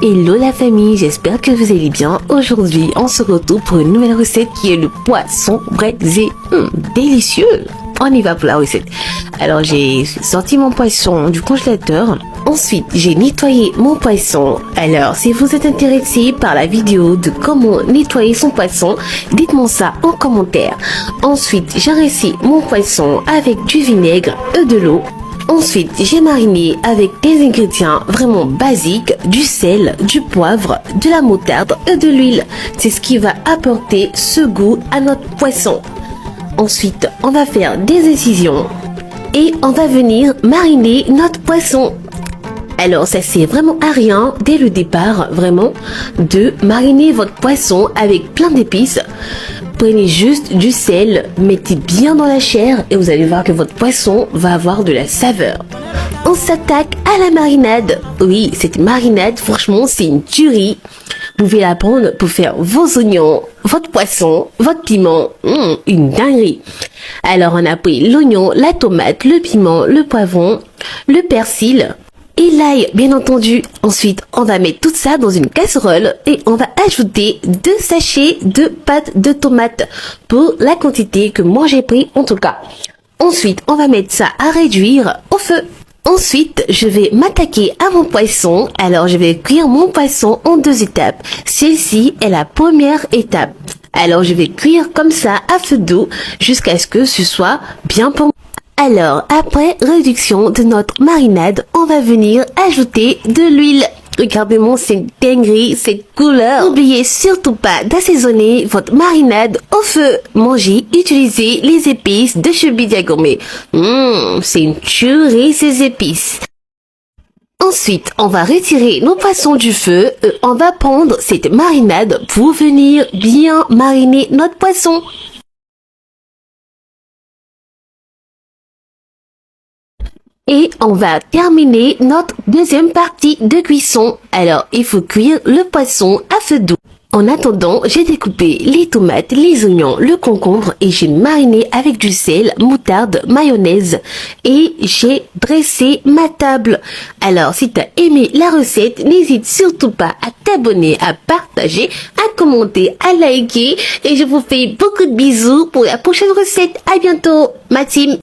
Hello la famille, j'espère que vous allez bien. Aujourd'hui, on se retrouve pour une nouvelle recette qui est le poisson braisé. Délicieux. On y va pour la recette. Alors, j'ai sorti mon poisson du congélateur. Ensuite, j'ai nettoyé mon poisson. Alors, si vous êtes intéressé par la vidéo de comment nettoyer son poisson, dites-moi ça en commentaire. Ensuite, j'ai rincé mon poisson avec du vinaigre et de l'eau. Ensuite, j'ai mariné avec des ingrédients vraiment basiques, du sel, du poivre, de la moutarde et de l'huile. C'est ce qui va apporter ce goût à notre poisson. Ensuite, on va faire des incisions et on va venir mariner notre poisson. Alors, ça sert vraiment à rien dès le départ, vraiment, de mariner votre poisson avec plein d'épices. Prenez juste du sel, mettez bien dans la chair et vous allez voir que votre poisson va avoir de la saveur. On s'attaque à la marinade. Oui, cette marinade, franchement, c'est une tuerie. Vous pouvez la prendre pour faire vos oignons, votre poisson, votre piment. Une dinguerie. Alors, on a pris l'oignon, la tomate, le piment, le poivron, le persil et l'ail, bien entendu. Ensuite, on va mettre tout ça dans une casserole et on va ajouter 2 sachets de pâte de tomate pour la quantité que moi j'ai pris en tout cas. Ensuite, on va mettre ça à réduire au feu. Ensuite, je vais m'attaquer à mon poisson. Alors, je vais cuire mon poisson en 2 étapes. Celle-ci est la première étape. Alors, je vais cuire comme ça à feu doux jusqu'à ce que ce soit bien pour moi. Alors, après réduction de notre marinade, on va venir ajouter de l'huile. Regardez-moi cette dinguerie, cette couleur. N'oubliez surtout pas d'assaisonner votre marinade au feu. Mangez, utilisez les épices de chez Bidia Gourmet. C'est une tuerie ces épices. Ensuite, on va retirer nos poissons du feu et on va prendre cette marinade pour venir bien mariner notre poisson. Et on va terminer notre deuxième partie de cuisson. Alors, il faut cuire le poisson à feu doux. En attendant, j'ai découpé les tomates, les oignons, le concombre et j'ai mariné avec du sel, moutarde, mayonnaise et j'ai dressé ma table. Alors, si tu as aimé la recette, n'hésite surtout pas à t'abonner, à partager, à commenter, à liker et je vous fais beaucoup de bisous pour la prochaine recette. À bientôt, ma team.